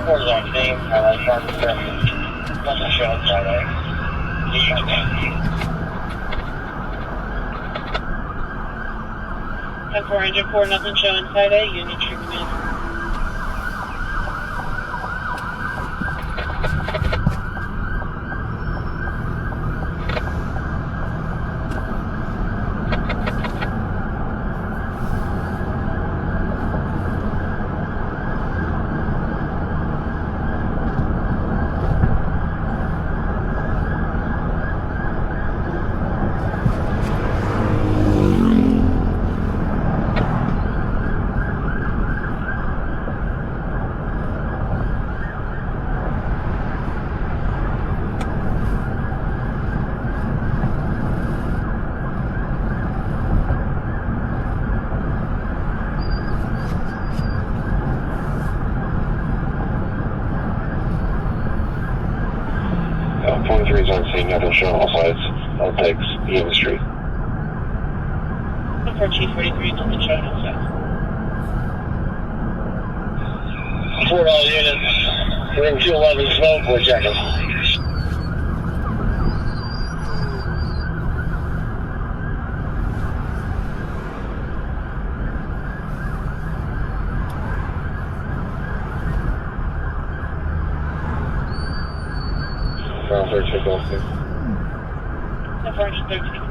Reported on scene, marked aggressive. Nothing shown Friday. Ten 4 engine 4, nothing showing side A, Union Street command. .3 is on scene, nothing shown all sides. All takes Tilghman Street. 4 Chief 43, nothing showing all sides. 4 all units. We're in 211 smoke, we're checking. Ground 13, Golf 2. 10 4 engine 13.